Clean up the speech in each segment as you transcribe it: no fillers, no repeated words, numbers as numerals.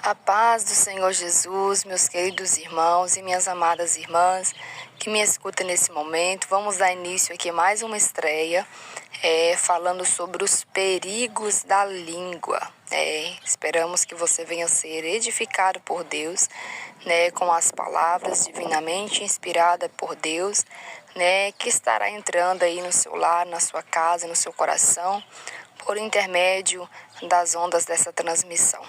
A paz do Senhor Jesus, meus queridos irmãos e minhas amadas irmãs que me escutam nesse momento. Vamos dar início aqui a mais uma estreia, falando sobre os perigos da língua. Esperamos que você venha ser edificado por Deus, com as palavras divinamente inspiradas por Deus, que estará entrando aí no seu lar, na sua casa, no seu coração, por intermédio das ondas dessa transmissão.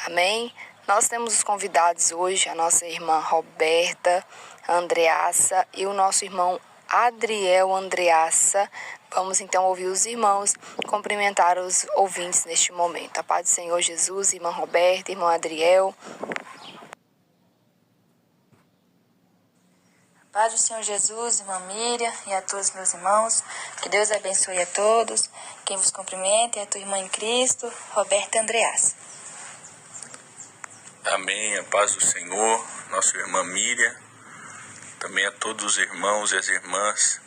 Amém? Nós temos os convidados hoje, a nossa irmã Roberta Andreassa e o nosso irmão Adriel Andreassa. Vamos então ouvir os irmãos, cumprimentar os ouvintes neste momento. A paz do Senhor Jesus, irmã Roberta, irmão Adriel. A paz do Senhor Jesus, irmã Miriam e a todos meus irmãos. Que Deus abençoe a todos. Quem vos cumprimenta é a tua irmã em Cristo, Roberta Andreassa. Amém, a paz do Senhor, nossa irmã Miriam, também a todos os irmãos e as irmãs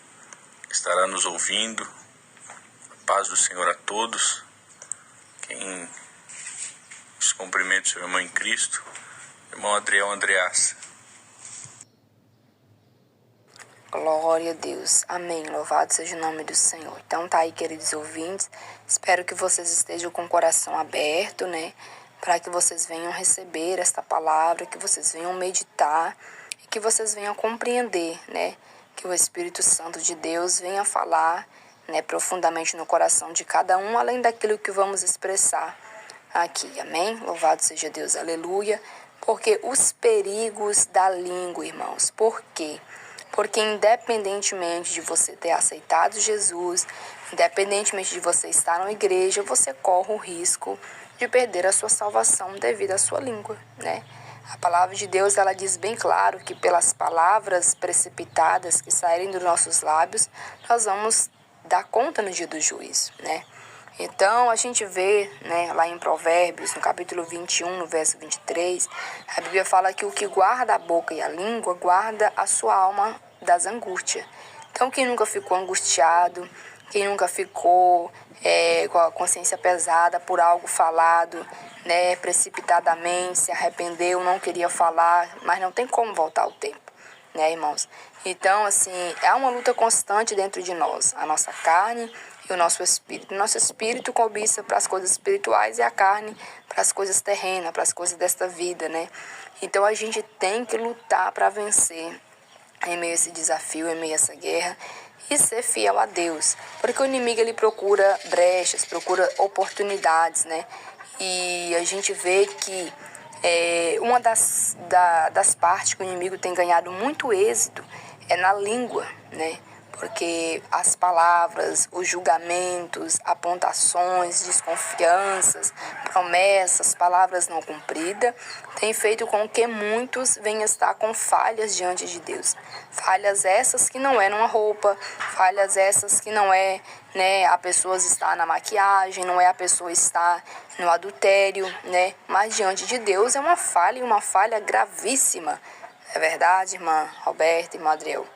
que estarão nos ouvindo, a paz do Senhor a todos. Quem os cumprimenta, seu irmão em Cristo, irmão Adriel Andreassa. Glória a Deus, amém, louvado seja o nome do Senhor. Então tá aí, queridos ouvintes, espero que vocês estejam com o coração aberto, para que vocês venham receber esta palavra, que vocês venham meditar e que vocês venham compreender, que o Espírito Santo de Deus venha falar, profundamente no coração de cada um, além daquilo que vamos expressar aqui, amém? Louvado seja Deus, aleluia. Porque os perigos da língua, irmãos, por quê? Porque independentemente de você ter aceitado Jesus, independentemente de você estar na igreja, você corre o risco de perder a sua salvação devido à sua língua, A palavra de Deus, ela diz bem claro que pelas palavras precipitadas que saírem dos nossos lábios, nós vamos dar conta no dia do juízo, Então, a gente vê, lá em Provérbios, no capítulo 21, no verso 23, a Bíblia fala que o que guarda a boca e a língua, guarda a sua alma das angústias. Então, quem nunca ficou angustiado, quem nunca ficou com a consciência pesada por algo falado, precipitadamente, se arrependeu, não queria falar, mas não tem como voltar o tempo, irmãos? Então, assim, é uma luta constante dentro de nós, a nossa carne e o nosso espírito. O nosso espírito cobiça para as coisas espirituais e a carne para as coisas terrenas, para as coisas desta vida, Então, a gente tem que lutar para vencer em meio a esse desafio, em meio a essa guerra, e ser fiel a Deus. Porque o inimigo, ele procura brechas, procura oportunidades, E a gente vê que uma das partes que o inimigo tem ganhado muito êxito é na língua, Porque as palavras, os julgamentos, apontações, desconfianças, promessas, palavras não cumpridas, têm feito com que muitos venham estar com falhas diante de Deus. Falhas essas que não é numa roupa, falhas essas que não é, a pessoa estar na maquiagem, não é a pessoa estar no adultério, Mas diante de Deus é uma falha e uma falha gravíssima. É verdade, irmã Roberta e irmã Adriel?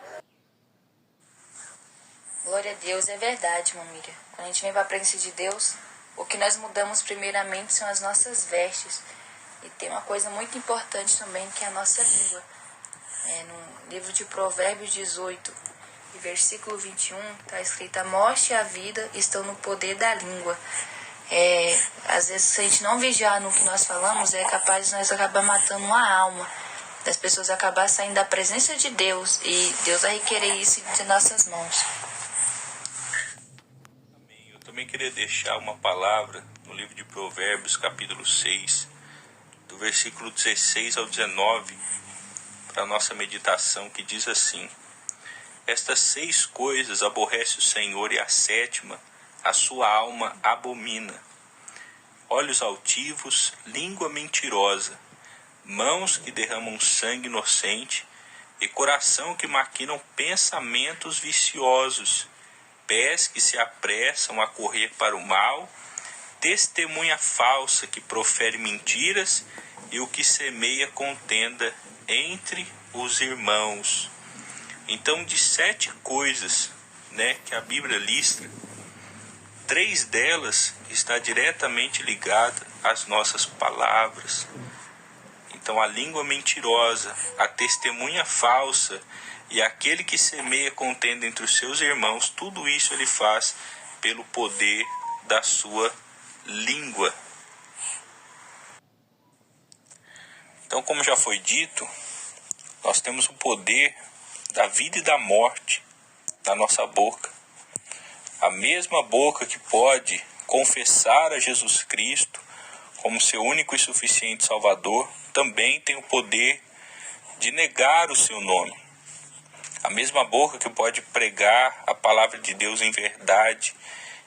Glória a Deus, é verdade, irmã Miriam. Quando a gente vem para a presença de Deus, o que nós mudamos primeiramente são as nossas vestes. E tem uma coisa muito importante também, que é a nossa língua. No livro de Provérbios 18, e versículo 21, está escrito: a morte e a vida estão no poder da língua. Às vezes, se a gente não vigiar no que nós falamos, é capaz de nós acabar matando uma alma, das pessoas acabar saindo da presença de Deus, e Deus vai requerer isso de nossas mãos. Eu também queria deixar uma palavra no livro de Provérbios, capítulo 6, do versículo 16 ao 19, para a nossa meditação, que diz assim: estas 6 coisas aborrece o Senhor, e a 7ª a sua alma abomina: olhos altivos, língua mentirosa, mãos que derramam sangue inocente, e coração que maquinam pensamentos viciosos, pés que se apressam a correr para o mal, testemunha falsa que profere mentiras, e o que semeia contenda entre os irmãos. Então, de 7 coisas, que a Bíblia lista, 3 delas está diretamente ligada às nossas palavras, Então a língua mentirosa, a testemunha falsa e aquele que semeia contenda entre os seus irmãos, tudo isso ele faz pelo poder da sua língua. Então, como já foi dito, nós temos o poder da vida e da morte na nossa boca. A mesma boca que pode confessar a Jesus Cristo como seu único e suficiente Salvador, também tem o poder de negar o seu nome. A mesma boca que pode pregar a palavra de Deus em verdade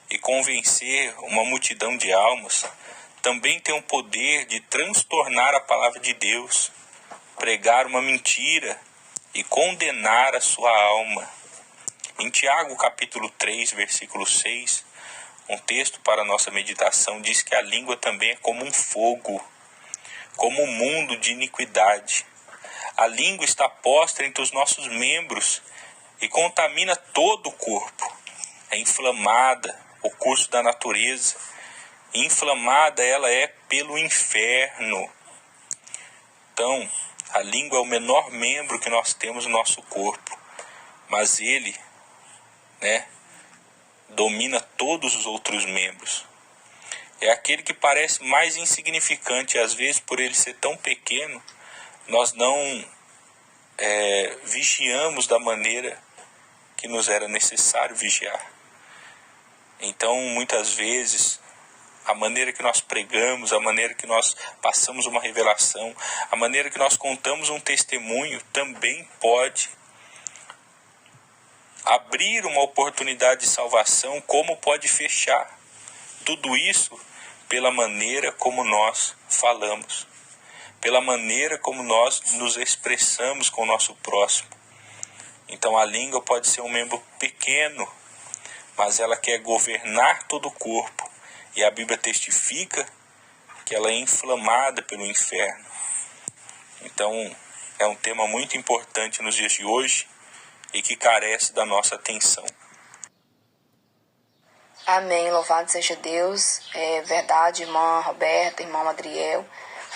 e convencer uma multidão de almas, também tem o poder de transtornar a palavra de Deus, pregar uma mentira e condenar a sua alma. Em Tiago, capítulo 3, versículo 6, um texto para a nossa meditação, diz que a língua também é como um fogo, como um mundo de iniquidade. A língua está posta entre os nossos membros e contamina todo o corpo. É inflamada, o curso da natureza. Inflamada ela é pelo inferno. Então, a língua é o menor membro que nós temos no nosso corpo, mas ele, domina todos os outros membros. É aquele que parece mais insignificante, e às vezes por ele ser tão pequeno, nós não vigiamos da maneira que nos era necessário vigiar. Então, muitas vezes, a maneira que nós pregamos, a maneira que nós passamos uma revelação, a maneira que nós contamos um testemunho, também pode abrir uma oportunidade de salvação, como pode fechar. Tudo isso pela maneira como nós falamos, pela maneira como nós nos expressamos com o nosso próximo. Então a língua pode ser um membro pequeno, mas ela quer governar todo o corpo. E a Bíblia testifica que ela é inflamada pelo inferno. Então é um tema muito importante nos dias de hoje e que carece da nossa atenção. Amém, louvado seja Deus. É verdade, irmã Roberta, irmão Adriel.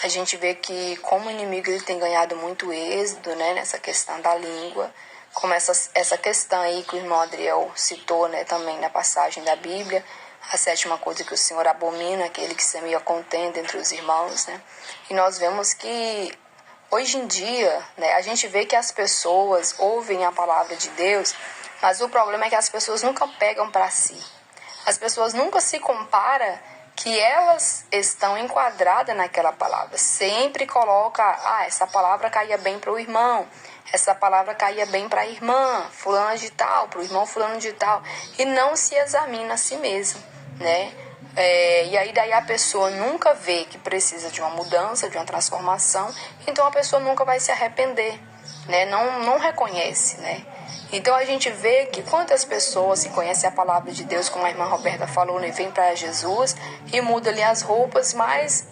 A gente vê que como o inimigo ele tem ganhado muito êxito, nessa questão da língua, como essa questão aí que o irmão Adriel citou, também na passagem da Bíblia, a 7ª coisa que o Senhor abomina, aquele que semeia contenda entre os irmãos, E nós vemos que hoje em dia, a gente vê que as pessoas ouvem a palavra de Deus, mas o problema é que as pessoas nunca pegam para si. As pessoas nunca se comparam que elas estão enquadradas naquela palavra. Sempre coloca, essa palavra caía bem para o irmão, essa palavra caía bem para a irmã fulana de tal, para o irmão fulano de tal, e não se examina a si mesmo, e aí daí a pessoa nunca vê que precisa de uma mudança, de uma transformação, então a pessoa nunca vai se arrepender, não reconhece, Então a gente vê que quantas pessoas que conhecem a palavra de Deus, como a irmã Roberta falou, vem para Jesus e muda ali as roupas, mas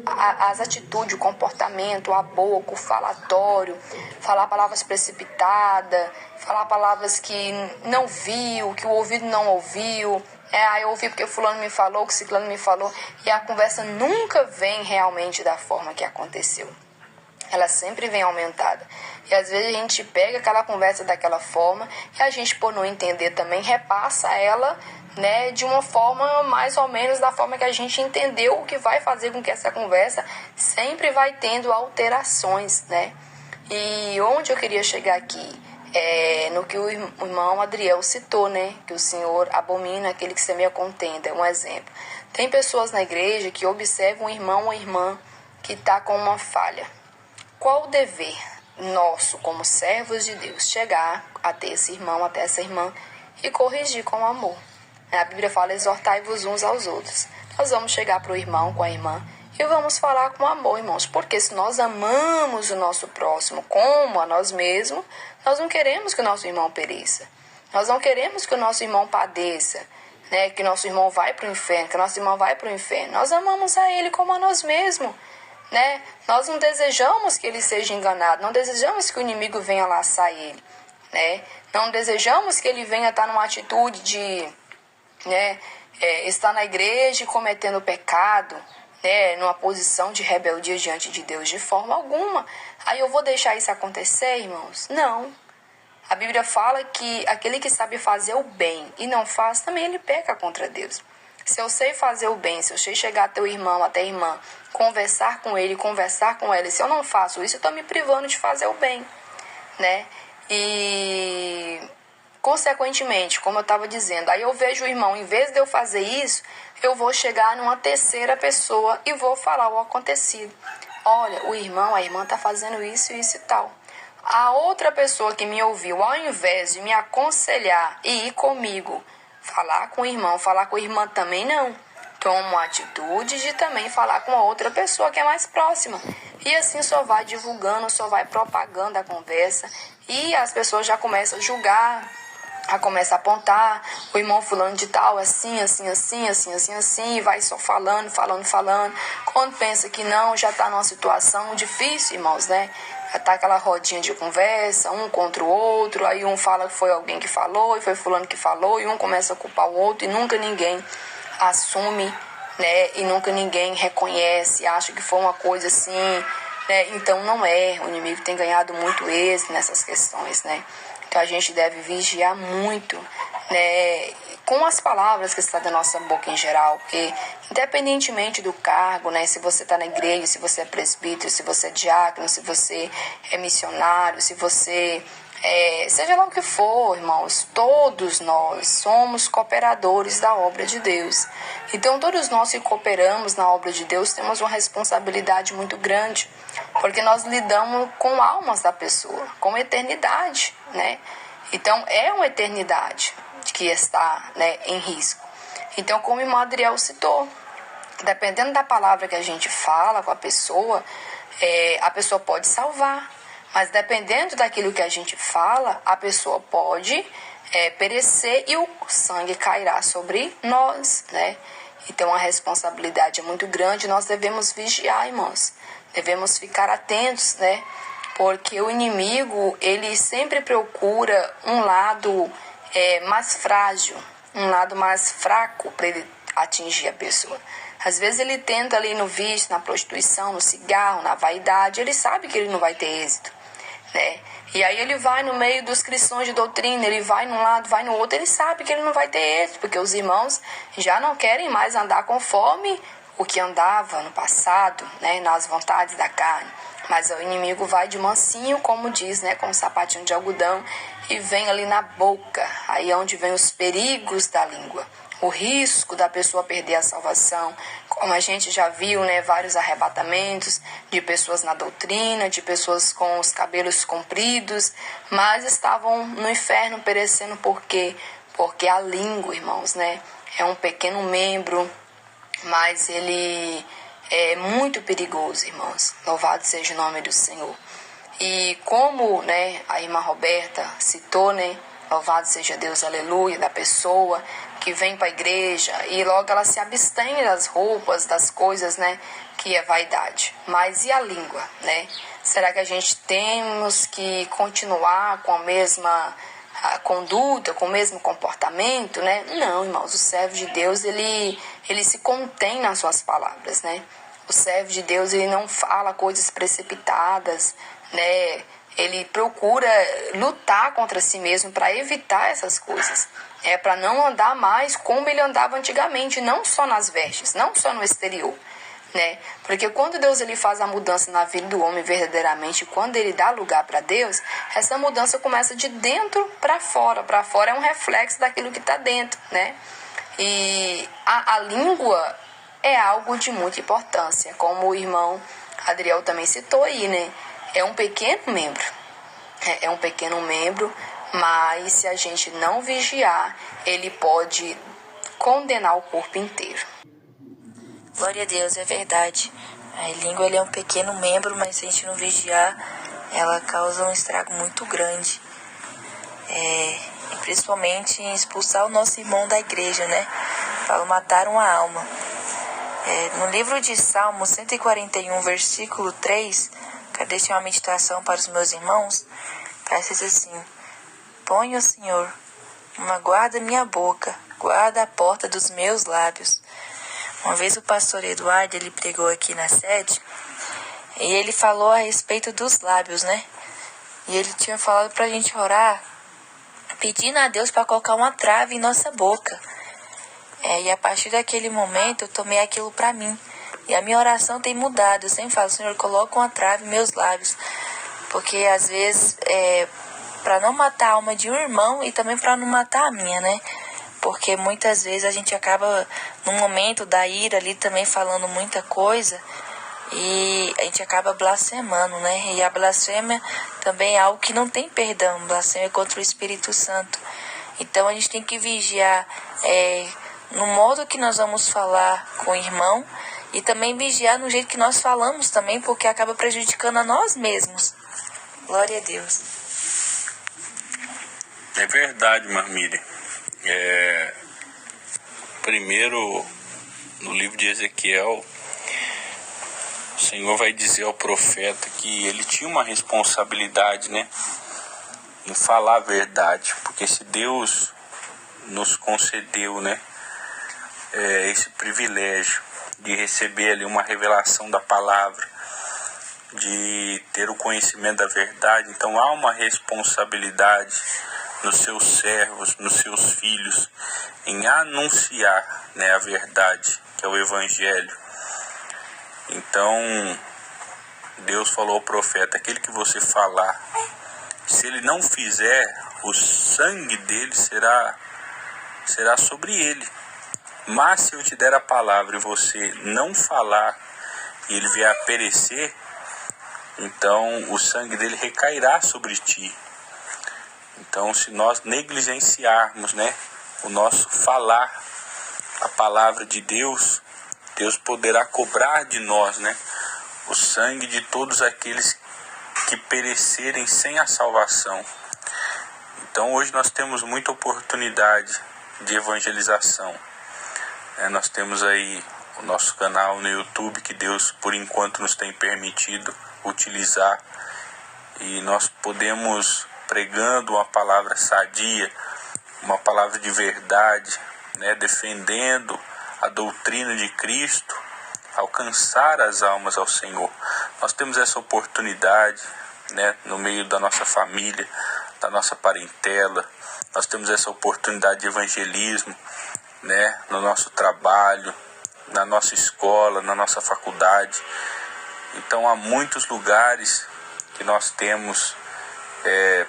as atitudes, o comportamento, a boca, o falatório, falar palavras precipitadas, falar palavras que não viu, que o ouvido não ouviu, eu ouvi porque fulano me falou, que ciclano me falou, e a conversa nunca vem realmente da forma que aconteceu. Ela sempre vem aumentada. E às vezes a gente pega aquela conversa daquela forma e a gente, por não entender também, repassa ela, de uma forma mais ou menos da forma que a gente entendeu, o que vai fazer com que essa conversa sempre vai tendo alterações, E onde eu queria chegar aqui no que o irmão Adriel citou, que o Senhor abomina aquele que semeia contenda, é um exemplo. Tem pessoas na igreja que observam um irmão ou irmã que está com uma falha. Qual o dever nosso, como servos de Deus, chegar até esse irmão, até essa irmã e corrigir com amor? A Bíblia fala, exortai-vos uns aos outros. Nós vamos chegar para o irmão, com a irmã, e vamos falar com amor, irmãos, porque se nós amamos o nosso próximo como a nós mesmos, nós não queremos que o nosso irmão pereça. Nós não queremos que o nosso irmão padeça, que o nosso irmão vai para o inferno, que a nossa irmã vai para o inferno. Nós amamos a ele como a nós mesmos. Nós não desejamos que ele seja enganado, não desejamos que o inimigo venha laçar ele, não desejamos que ele venha estar numa atitude de estar na igreja e cometendo pecado, numa posição de rebeldia diante de Deus de forma alguma. Aí eu vou deixar isso acontecer, irmãos? Não. A Bíblia fala que aquele que sabe fazer o bem e não faz, também ele peca contra Deus. Se eu sei fazer o bem, se eu sei chegar até o irmão, até a irmã, conversar com ele, conversar com ela, e se eu não faço isso, eu estou me privando de fazer o bem, né? E, consequentemente, como eu estava dizendo, aí eu vejo o irmão, em vez de eu fazer isso, eu vou chegar numa terceira pessoa e vou falar o acontecido. Olha, o irmão, a irmã está fazendo isso, isso e tal. A outra pessoa que me ouviu, ao invés de me aconselhar e ir comigo, falar com o irmão, falar com a irmã também não. Toma a atitude de também falar com a outra pessoa que é mais próxima. E assim só vai divulgando, só vai propagando a conversa. E as pessoas já começam a julgar, a começar a apontar o irmão fulano de tal, assim, e vai só falando. Quando pensa que não, já está numa situação difícil, irmãos, né? Já tá aquela rodinha de conversa, um contra o outro, aí um fala que foi alguém que falou, e foi fulano que falou, e um começa a culpar o outro, e nunca ninguém assume, né? E nunca ninguém reconhece, acha que foi uma coisa assim, né? Então não é, o inimigo tem ganhado muito êxito nessas questões, né? Então a gente deve vigiar muito, né, com as palavras que estão da nossa boca em geral, porque independentemente do cargo, né, se você está na igreja, se você é presbítero, se você é diácono, se você é missionário, se você seja lá o que for, irmãos, todos nós somos cooperadores da obra de Deus. Então todos nós que cooperamos na obra de Deus temos uma responsabilidade muito grande, porque nós lidamos com almas da pessoa, com eternidade, né? Então é uma eternidade que está, né, em risco. Então, como o irmão Adriel citou, dependendo da palavra que a gente fala com a pessoa pode salvar. Mas dependendo daquilo que a gente fala, a pessoa pode perecer e o sangue cairá sobre nós, né? Então a responsabilidade é muito grande, nós devemos vigiar, irmãos. Devemos ficar atentos, né? Porque o inimigo, ele sempre procura um lado mais frágil, um lado mais fraco para ele atingir a pessoa. Às vezes ele tenta ali no vício, na prostituição, no cigarro, na vaidade, ele sabe que ele não vai ter êxito, né? E aí ele vai no meio dos cristãos de doutrina, ele vai num lado, vai no outro, ele sabe que ele não vai ter êxito, porque os irmãos já não querem mais andar conforme o que andava no passado, né, nas vontades da carne. Mas o inimigo vai de mansinho, como diz, né, com um sapatinho de algodão, e vem ali na boca, aí é onde vem os perigos da língua, o risco da pessoa perder a salvação, como a gente já viu, né, vários arrebatamentos de pessoas na doutrina, de pessoas com os cabelos compridos, mas estavam no inferno perecendo. Por quê? Porque a língua, irmãos, né, é um pequeno membro, mas ele é muito perigoso, irmãos. Louvado seja o nome do Senhor. E como, né, a irmã Roberta citou, né, louvado seja Deus, aleluia, da pessoa que vem para a igreja e logo ela se abstém das roupas, das coisas, né, que é vaidade. Mas e a língua, né? Será que a gente temos que continuar com a mesma conduta, com o mesmo comportamento, né? Não, irmãos, o servo de Deus, ele se contém nas suas palavras, né? O servo de Deus, ele não fala coisas precipitadas, né? Ele procura lutar contra si mesmo para evitar essas coisas. Para não andar mais como ele andava antigamente, não só nas vestes, não só no exterior, né? Porque quando Deus ele faz a mudança na vida do homem verdadeiramente, quando ele dá lugar para Deus, essa mudança começa de dentro para fora. Para fora é um reflexo daquilo que está dentro, né? E a língua é algo de muita importância, como o irmão Adriel também citou aí, né? É um pequeno membro. É um pequeno membro, mas se a gente não vigiar, ele pode condenar o corpo inteiro. Glória a Deus, é verdade. A língua é um pequeno membro, mas se a gente não vigiar, ela causa um estrago muito grande. E principalmente em expulsar o nosso irmão da igreja, né? Para matar uma alma. No livro de Salmos 141, versículo 3, quero deixar uma meditação para os meus irmãos. Diz assim: põe, ó Senhor, uma guarda minha boca, guarda a porta dos meus lábios. Uma vez o pastor Eduardo, ele pregou aqui na sede, e ele falou a respeito dos lábios, né? E ele tinha falado pra gente orar, pedindo a Deus para colocar uma trave em nossa boca. E a partir daquele momento eu tomei aquilo pra mim. E a minha oração tem mudado. Eu sempre falo, Senhor, coloca uma trave em meus lábios. Porque às vezes, para não matar a alma de um irmão e também para não matar a minha, né? Porque muitas vezes a gente acaba, no momento da ira ali, também falando muita coisa. E a gente acaba blasfemando, né? E a blasfêmia também é algo que não tem perdão. Blasfêmia contra o Espírito Santo. Então a gente tem que vigiar no modo que nós vamos falar com o irmão. E também vigiar no jeito que nós falamos também, porque acaba prejudicando a nós mesmos. Glória a Deus. É verdade, Marmília. Primeiro, no livro de Ezequiel, o Senhor vai dizer ao profeta que ele tinha uma responsabilidade, né, em falar a verdade, porque se Deus nos concedeu, né, esse privilégio de receber ali uma revelação da palavra, de ter o conhecimento da verdade, então há uma responsabilidade nos seus servos, nos seus filhos, em anunciar, né, a verdade, que é o Evangelho. Então, Deus falou ao profeta, aquele que você falar, se ele não fizer, o sangue dele será sobre ele. Mas se eu te der a palavra e você não falar, e ele vier a perecer, então o sangue dele recairá sobre ti. Então, se nós negligenciarmos, né, o nosso falar, a palavra de Deus, Deus poderá cobrar de nós, né, o sangue de todos aqueles que perecerem sem a salvação. Então, hoje nós temos muita oportunidade de evangelização. Nós temos aí o nosso canal no YouTube, que Deus, por enquanto, nos tem permitido utilizar. E nós podemos, pregando uma palavra sadia, uma palavra de verdade, né, defendendo a doutrina de Cristo, alcançar as almas ao Senhor. Nós temos essa oportunidade, né, no meio da nossa família, da nossa parentela. Nós temos essa oportunidade de evangelismo, né, no nosso trabalho, na nossa escola, na nossa faculdade. Então há muitos lugares que nós temos,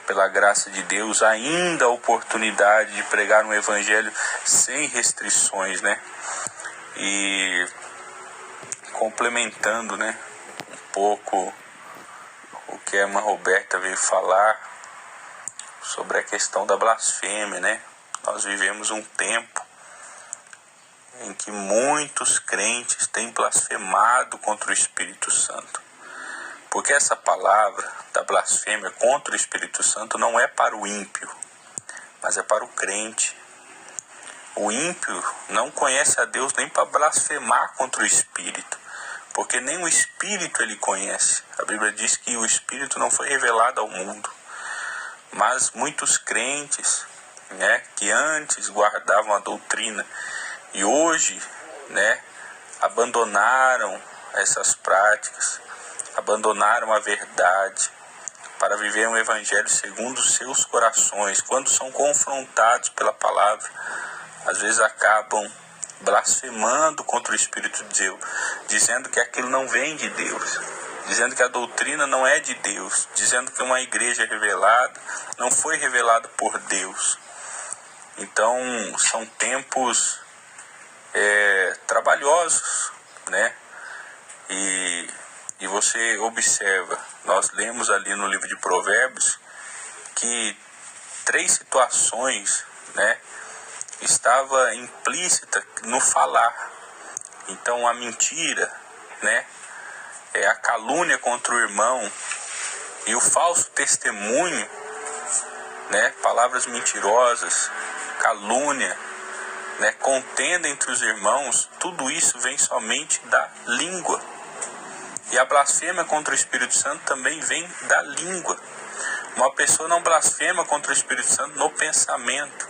pela graça de Deus, ainda a oportunidade de pregar um evangelho sem restrições, né? E complementando, né, um pouco o que a irmã Roberta veio falar sobre a questão da blasfêmia, né? Nós vivemos um tempo em que muitos crentes têm blasfemado contra o Espírito Santo. Porque essa palavra da blasfêmia contra o Espírito Santo não é para o ímpio, mas é para o crente. O ímpio não conhece a Deus nem para blasfemar contra o Espírito, porque nem o Espírito ele conhece. A Bíblia diz que o Espírito não foi revelado ao mundo. Mas muitos crentes, né, que antes guardavam a doutrina e hoje, né, abandonaram essas práticas, abandonaram a verdade para viver um evangelho segundo os seus corações. Quando são confrontados pela palavra, às vezes acabam blasfemando contra o Espírito de Deus, dizendo que aquilo não vem de Deus, dizendo que a doutrina não é de Deus, dizendo que uma igreja revelada não foi revelada por Deus. Então são tempos trabalhosos, né? E você observa, nós lemos ali no livro de Provérbios que 3 situações, né, estava implícita no falar. Então a mentira, né, a calúnia contra o irmão e o falso testemunho, né, palavras mentirosas, calúnia, né, contenda entre os irmãos, tudo isso vem somente da língua. E a blasfêmia contra o Espírito Santo também vem da língua. Uma pessoa não blasfema contra o Espírito Santo no pensamento,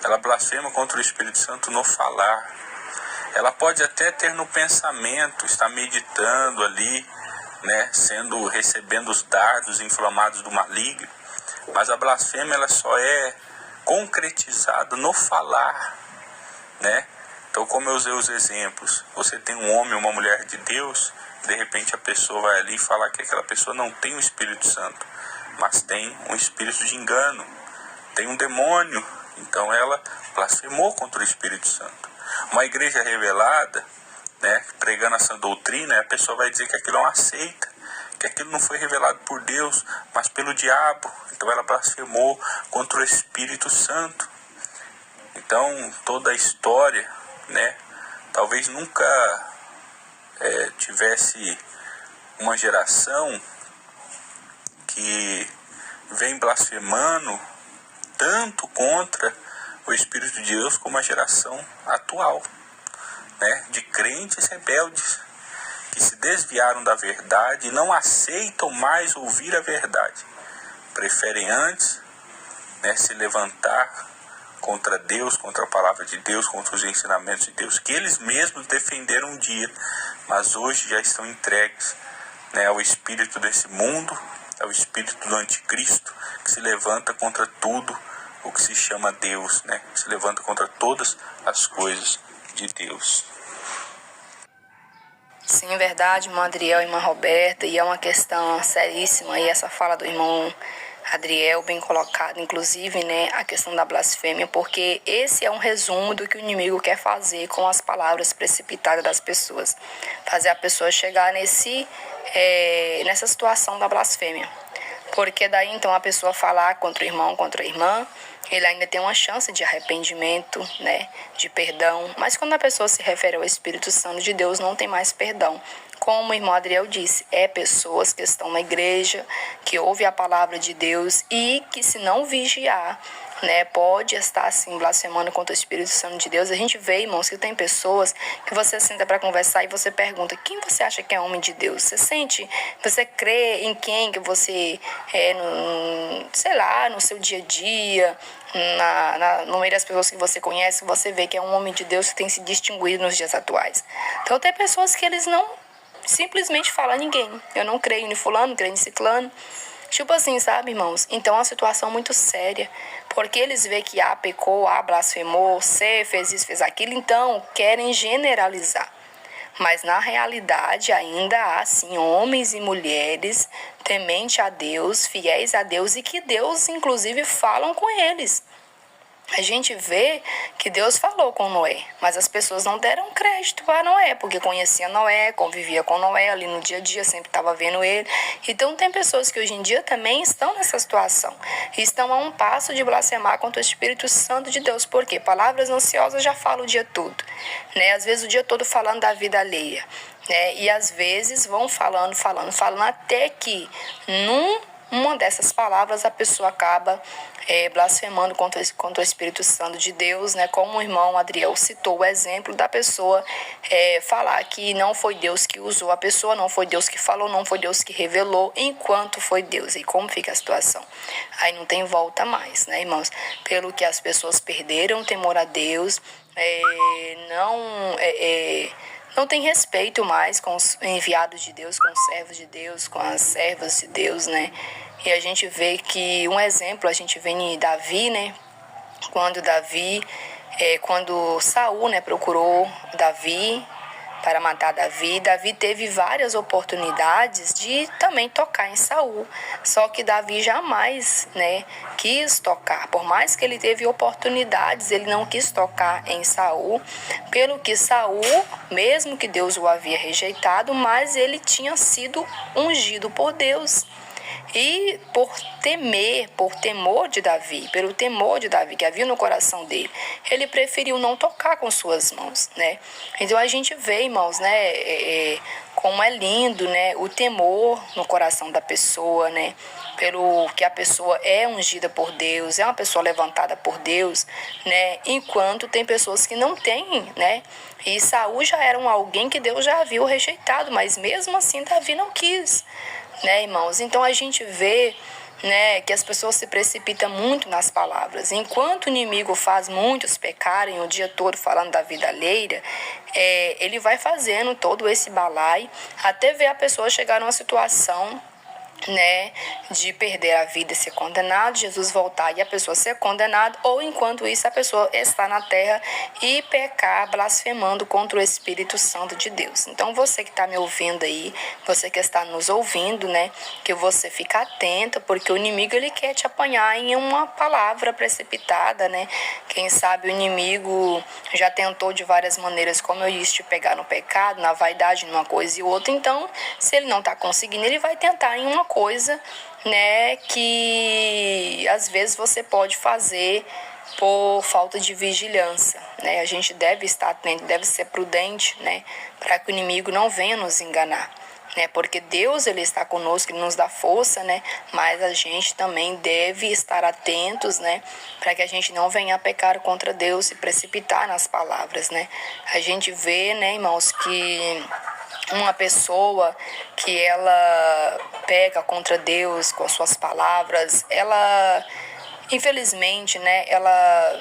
ela blasfema contra o Espírito Santo no falar. ela pode até ter no pensamento, estar meditando ali, né, recebendo os dardos inflamados do maligno, mas a blasfêmia ela só é concretizada no falar, né? Então, como eu usei os exemplos, você tem um homem ou uma mulher de Deus, de repente a pessoa vai ali falar que aquela pessoa não tem o Espírito Santo, mas tem um espírito de engano, tem um demônio, então ela blasfemou contra o Espírito Santo. Uma igreja revelada, né, pregando essa doutrina, a pessoa vai dizer que aquilo é uma seita, que aquilo não foi revelado por Deus, mas pelo diabo. Então ela blasfemou contra o Espírito Santo. Então toda a história, né, talvez nunca tivesse uma geração que vem blasfemando tanto contra o Espírito de Deus como a geração atual, né, de crentes rebeldes que se desviaram da verdade e não aceitam mais ouvir a verdade. Preferem antes, né, se levantar contra Deus, contra a palavra de Deus, contra os ensinamentos de Deus, que eles mesmos defenderam um dia, mas hoje já estão entregues, né, ao espírito desse mundo, ao espírito do anticristo, que se levanta contra tudo o que se chama Deus, né, que se levanta contra todas as coisas de Deus. Sim, verdade, irmão Adriel e irmã Roberta, e é uma questão seríssima, e essa fala do irmão Adriel, bem colocado, inclusive, né, a questão da blasfêmia, porque esse é um resumo do que o inimigo quer fazer com as palavras precipitadas das pessoas, fazer a pessoa chegar nessa situação da blasfêmia, porque daí então a pessoa falar contra o irmão, contra a irmã, ele ainda tem uma chance de arrependimento, né, de perdão, mas quando a pessoa se refere ao Espírito Santo de Deus, não tem mais perdão. Como o irmão Adriel disse, pessoas que estão na igreja, que ouvem a palavra de Deus e que, se não vigiar, né, pode estar assim blasfemando contra o Espírito Santo de Deus. A gente vê, irmãos, que tem pessoas que você senta para conversar e você pergunta: quem você acha que é homem de Deus? Você crê em quem que você no seu dia a dia, no meio das pessoas que você conhece, você vê que é um homem de Deus que tem se distinguido nos dias atuais. Então tem pessoas que eles não simplesmente falam: ninguém, eu não creio em fulano, creio em ciclano. Tipo assim, sabe, irmãos? Então é uma situação muito séria, porque eles veem que A pecou, A blasfemou, C fez isso, fez aquilo, então querem generalizar. Mas na realidade ainda há, sim, homens e mulheres temente a Deus, fiéis a Deus, e que Deus, inclusive, falam com eles. A gente vê que Deus falou com Noé, mas as pessoas não deram crédito a Noé, porque conhecia Noé, convivia com Noé ali no dia a dia, sempre estava vendo ele. Então tem pessoas que hoje em dia também estão nessa situação, estão a um passo de blasfemar contra o Espírito Santo de Deus, porque palavras ansiosas já falam o dia todo, né? Às vezes o dia todo falando da vida alheia, né? E às vezes vão falando, até que numa dessas palavras a pessoa acaba blasfemando contra o Espírito Santo de Deus, né? Como o irmão Adriel citou o exemplo da pessoa falar que não foi Deus que usou a pessoa, não foi Deus que falou, não foi Deus que revelou, enquanto foi Deus. E como fica a situação? Aí não tem volta mais, né, irmãos? Pelo que as pessoas perderam o temor a Deus, não tem respeito mais com os enviados de Deus, com os servos de Deus, com as servas de Deus, né? E a gente vê que um exemplo, a gente vê em Davi, né? Quando Saul, né, procurou Davi para matar Davi, Davi teve várias oportunidades de também tocar em Saul. Só que Davi jamais, né, quis tocar. Por mais que ele teve oportunidades, ele não quis tocar em Saul. Pelo que Saul, mesmo que Deus o havia rejeitado, mas ele tinha sido ungido por Deus. E por temor de Davi, pelo temor de Davi que havia no coração dele, ele preferiu não tocar com suas mãos, né? Então a gente vê, irmãos, né, como é lindo, né, o temor no coração da pessoa, né? Pelo que a pessoa é ungida por Deus, é uma pessoa levantada por Deus, né? Enquanto tem pessoas que não têm, né? E Saul já era alguém que Deus já havia rejeitado, mas mesmo assim Davi não quis, né, irmãos? Então a gente vê, né, que as pessoas se precipitam muito nas palavras. Enquanto o inimigo faz muitos pecarem o dia todo falando da vida alheia, ele vai fazendo todo esse balaio até ver a pessoa chegar numa situação, né, de perder a vida e ser condenado, Jesus voltar e a pessoa ser condenada, ou enquanto isso a pessoa está na terra e pecar blasfemando contra o Espírito Santo de Deus. Então você que está me ouvindo aí, você que está nos ouvindo, né, que você fica atenta, porque o inimigo ele quer te apanhar em uma palavra precipitada, né? Quem sabe o inimigo já tentou de várias maneiras, como eu disse, te pegar no pecado, na vaidade, numa coisa e outra. Então, se ele não está conseguindo, ele vai tentar em uma coisa, né, que às vezes você pode fazer por falta de vigilância, né? A gente deve estar atento, deve ser prudente, né, para que o inimigo não venha nos enganar, né? Porque Deus ele está conosco, ele nos dá força, né? Mas a gente também deve estar atentos, né, para que a gente não venha a pecar contra Deus e precipitar nas palavras, né? A gente vê, né, irmãos, que uma pessoa que ela pega contra Deus com suas palavras, ela, infelizmente, né, ela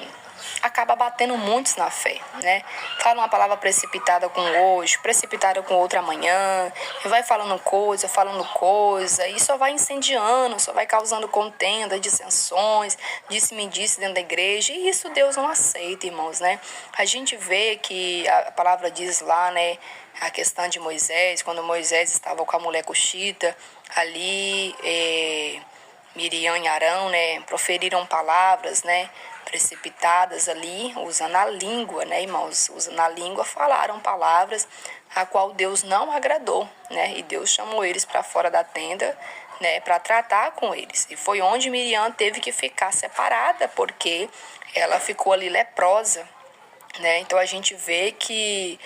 acaba batendo muitos na fé, né? Fala uma palavra precipitada com hoje, precipitada com outra amanhã, e vai falando coisa, e só vai incendiando, só vai causando contenda, dissensões, disse-me-disse dentro da igreja, e isso Deus não aceita, irmãos, né? A gente vê que a palavra diz lá, né, a questão de Moisés, quando Moisés estava com a mulher cuxita, ali Miriam e Arão, né, proferiram palavras, né, precipitadas ali, usando a língua, né, irmãos? Usando a língua, falaram palavras a qual Deus não agradou, né? E Deus chamou eles para fora da tenda, né, para tratar com eles. E foi onde Miriam teve que ficar separada, porque ela ficou ali leprosa, né? Então a gente vê que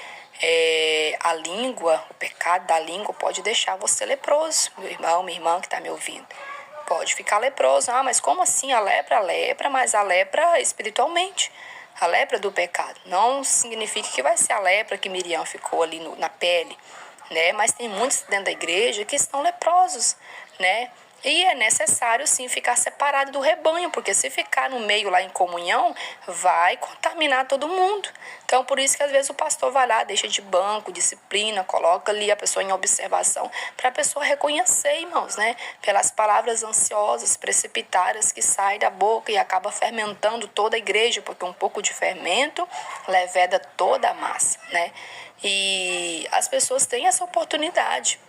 a língua, o pecado da língua pode deixar você leproso, meu irmão, minha irmã que está me ouvindo. Pode ficar leproso. Ah, mas como assim? A lepra, mas a lepra espiritualmente. A lepra do pecado. Não significa que vai ser a lepra que Miriam ficou ali na pele, né? Mas tem muitos dentro da igreja que estão leprosos, né? E é necessário, sim, ficar separado do rebanho, porque se ficar no meio lá em comunhão, vai contaminar todo mundo. Então, por isso que às vezes o pastor vai lá, deixa de banco, disciplina, coloca ali a pessoa em observação, para a pessoa reconhecer, irmãos, né? Pelas palavras ansiosas, precipitadas que saem da boca e acaba fermentando toda a igreja, porque um pouco de fermento leveda toda a massa, né? E as pessoas têm essa oportunidade,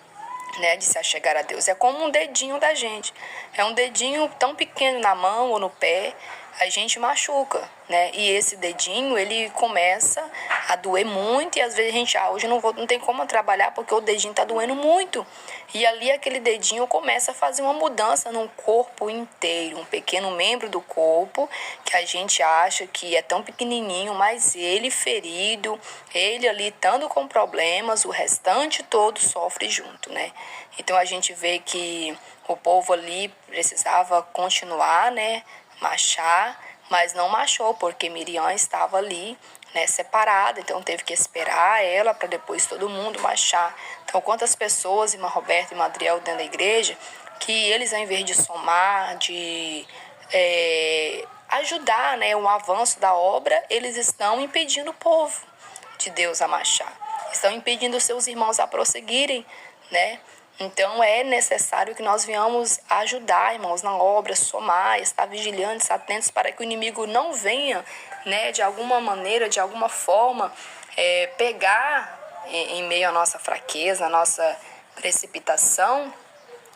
né, de se achegar a Deus. É como um dedinho da gente. É um dedinho tão pequeno na mão ou no pé, a gente machuca, né? E esse dedinho, ele começa a doer muito e às vezes a gente, hoje não tem como trabalhar porque o dedinho tá doendo muito. E ali aquele dedinho começa a fazer uma mudança no corpo inteiro, um pequeno membro do corpo que a gente acha que é tão pequenininho, mas ele ferido, ele ali estando com problemas, o restante todo sofre junto, né? Então a gente vê que o povo ali precisava continuar, né, marchar, mas não marchou porque Miriam estava ali, né, separada, então teve que esperar ela para depois todo mundo marchar. Então quantas pessoas, irmã Roberta e irmã Adriel dentro da igreja, que eles ao invés de somar, de ajudar, né, o avanço da obra, eles estão impedindo o povo de Deus a marchar, estão impedindo os seus irmãos a prosseguirem, né? Então é necessário que nós venhamos ajudar, irmãos, na obra, somar, estar vigilantes, atentos para que o inimigo não venha, né, de alguma maneira, de alguma forma, pegar em meio à nossa fraqueza, à nossa precipitação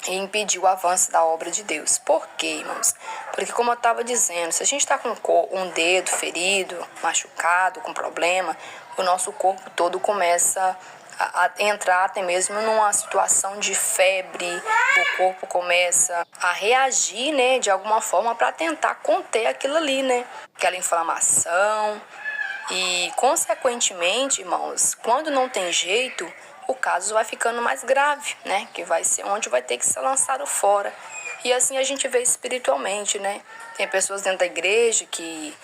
e impedir o avanço da obra de Deus. Por quê, irmãos? Porque, como eu estava dizendo, se a gente está com um dedo ferido, machucado, com problema, o nosso corpo todo começa a entrar até mesmo numa situação de febre, o corpo começa a reagir, né, de alguma forma para tentar conter aquilo ali, né, aquela inflamação. E, consequentemente, irmãos, quando não tem jeito, o caso vai ficando mais grave, né, que vai ser onde vai ter que ser lançado fora. E assim a gente vê espiritualmente, né, tem pessoas dentro da igreja que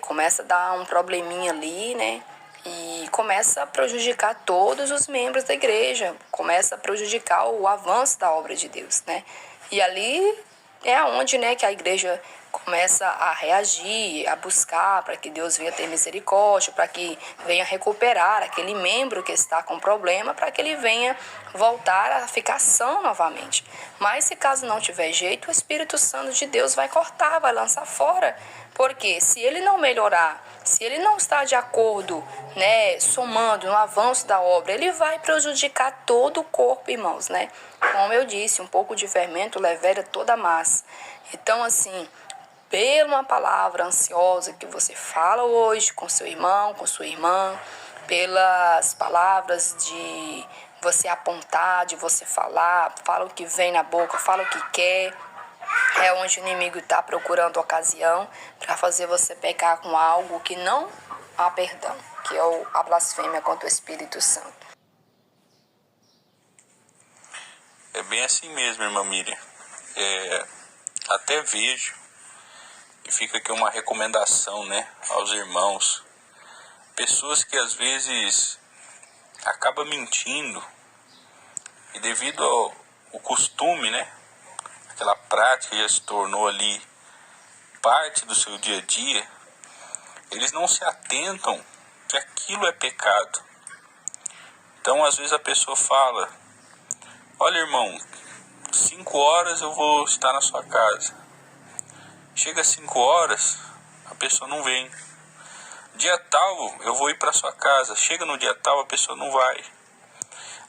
começa a dar um probleminha ali, né, e começa a prejudicar todos os membros da igreja, começa a prejudicar o avanço da obra de Deus, né? E ali é onde, né, que a igreja começa a reagir, a buscar para que Deus venha ter misericórdia, para que venha recuperar aquele membro que está com problema, para que ele venha voltar a ficar são novamente. Mas se caso não tiver jeito, o Espírito Santo de Deus vai cortar, vai lançar fora. Porque se ele não melhorar, se ele não está de acordo, né, somando no avanço da obra, ele vai prejudicar todo o corpo, irmãos, né? Como eu disse, um pouco de fermento levera toda a massa. Então, assim, pela uma palavra ansiosa que você fala hoje com seu irmão, com sua irmã, pelas palavras de você apontar, de você falar, fala o que vem na boca, fala o que quer, é onde o inimigo está procurando ocasião para fazer você pecar com algo que não há perdão, que é a blasfêmia contra o Espírito Santo. É bem assim mesmo, irmã Miriam. Até vejo, e fica aqui uma recomendação, né, aos irmãos. Pessoas que às vezes acabam mentindo e devido ao costume, né, aquela prática já se tornou ali parte do seu dia a dia, eles não se atentam que aquilo é pecado. Então às vezes a pessoa fala: olha, irmão, 5 horas eu vou estar na sua casa. Chega às 5 horas, a pessoa não vem. Dia tal eu vou ir para sua casa. Chega no dia tal, a pessoa não vai.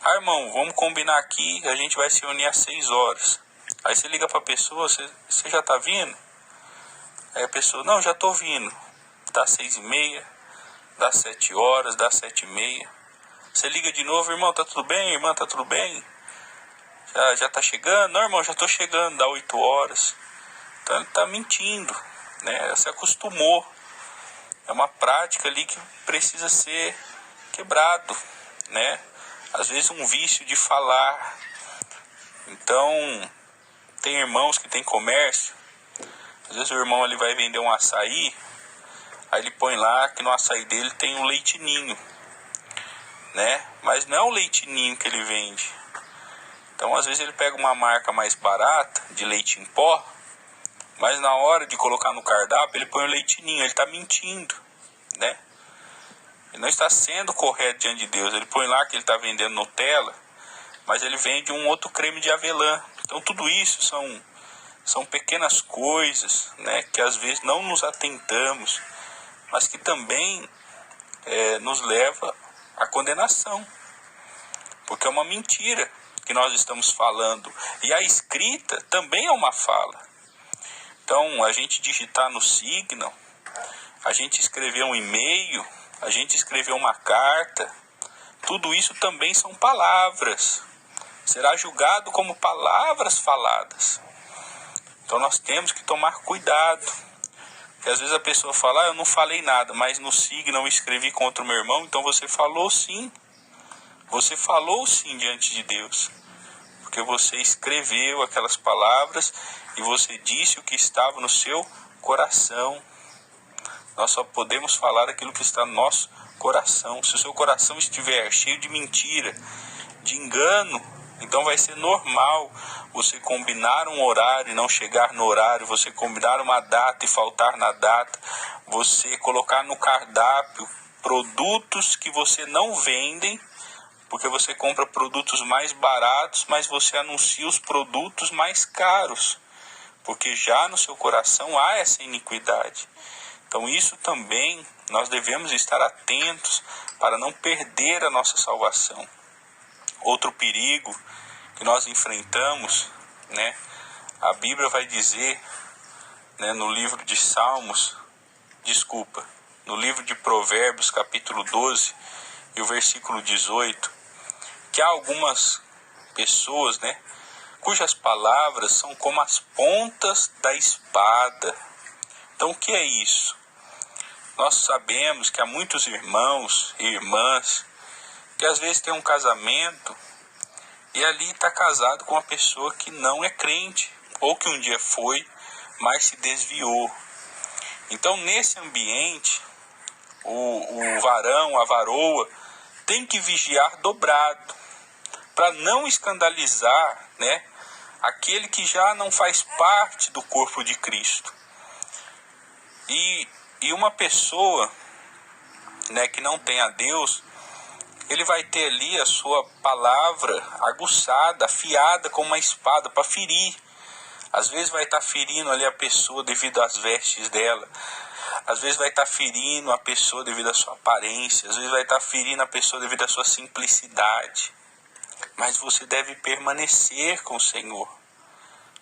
Ah, irmão, vamos combinar aqui, a gente vai se unir às 6 horas. Aí você liga para a pessoa: você já tá vindo? Aí a pessoa: não, já tô vindo. Dá 6h30, dá 7 horas, dá 7h30. Você liga de novo: irmão, tá tudo bem? Irmã, tá tudo bem? Já tá chegando? Não, irmão, já tô chegando, dá 8 horas. Então ele tá mentindo, né? Se acostumou. É uma prática ali que precisa ser quebrado, né? Às vezes um vício de falar. Então, tem irmãos que tem comércio. Às vezes o irmão ali vai vender um açaí, aí ele põe lá que no açaí dele tem um leite ninho, né? Mas não é o leite ninho que ele vende. Então às vezes ele pega uma marca mais barata, de leite em pó, mas na hora de colocar no cardápio ele põe o leite ninho. Ele está mentindo, né? Ele não está sendo correto diante de Deus. Ele põe lá que ele está vendendo Nutella, mas ele vende um outro creme de avelã. Então tudo isso são pequenas coisas, né, que às vezes não nos atentamos, mas que também nos leva à condenação, porque é uma mentira que nós estamos falando, e a escrita também é uma fala. Então a gente digitar no Signal, a gente escrever um e-mail, a gente escrever uma carta, tudo isso também são palavras, será julgado como palavras faladas. Então nós temos que tomar cuidado, porque às vezes a pessoa fala: eu não falei nada, mas no Signal eu escrevi contra o meu irmão. Então você falou sim diante de Deus, porque você escreveu aquelas palavras e você disse o que estava no seu coração. Nós só podemos falar aquilo que está no nosso coração. Se o seu coração estiver cheio de mentira, de engano, então vai ser normal você combinar um horário e não chegar no horário, você combinar uma data e faltar na data, você colocar no cardápio produtos que você não vende, porque você compra produtos mais baratos, mas você anuncia os produtos mais caros, porque já no seu coração há essa iniquidade. Então isso também nós devemos estar atentos para não perder a nossa salvação. Outro perigo que nós enfrentamos, né? A Bíblia vai dizer, né, no livro de no livro de Provérbios, capítulo 12, e o versículo 18, que há algumas pessoas, né, cujas palavras são como as pontas da espada. Então o que é isso? Nós sabemos que há muitos irmãos e irmãs que às vezes tem um casamento e ali está casado com uma pessoa que não é crente, ou que um dia foi, mas se desviou. Então nesse ambiente, o varão, a varoa, tem que vigiar dobrado, para não escandalizar, né, aquele que já não faz parte do corpo de Cristo. E uma pessoa, né, que não tem a Deus, ele vai ter ali a sua palavra aguçada, afiada como uma espada para ferir. Às vezes vai estar ferindo ali a pessoa devido às vestes dela. Às vezes vai estar ferindo a pessoa devido à sua aparência. Às vezes vai estar ferindo a pessoa devido à sua simplicidade. Mas você deve permanecer com o Senhor.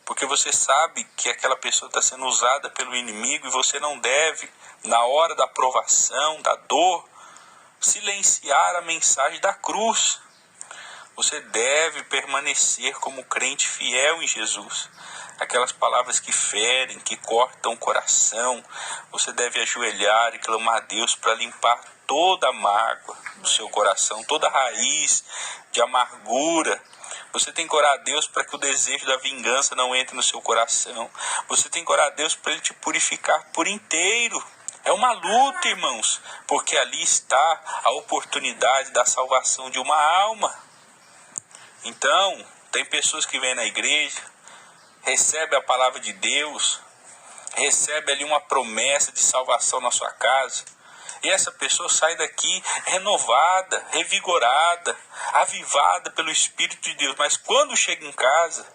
Porque você sabe que aquela pessoa está sendo usada pelo inimigo e você não deve, na hora da provação, da dor, silenciar a mensagem da cruz. Você deve permanecer como crente fiel em Jesus. Aquelas palavras que ferem, que cortam o coração, você deve ajoelhar e clamar a Deus para limpar toda a mágoa do seu coração, toda a raiz de amargura. Você tem que orar a Deus para que o desejo da vingança não entre no seu coração. Você tem que orar a Deus para Ele te purificar por inteiro. É uma luta, irmãos, porque ali está a oportunidade da salvação de uma alma. Então, tem pessoas que vêm na igreja, recebe a palavra de Deus, recebe ali uma promessa de salvação na sua casa, e essa pessoa sai daqui renovada, revigorada, avivada pelo Espírito de Deus, mas quando chega em casa,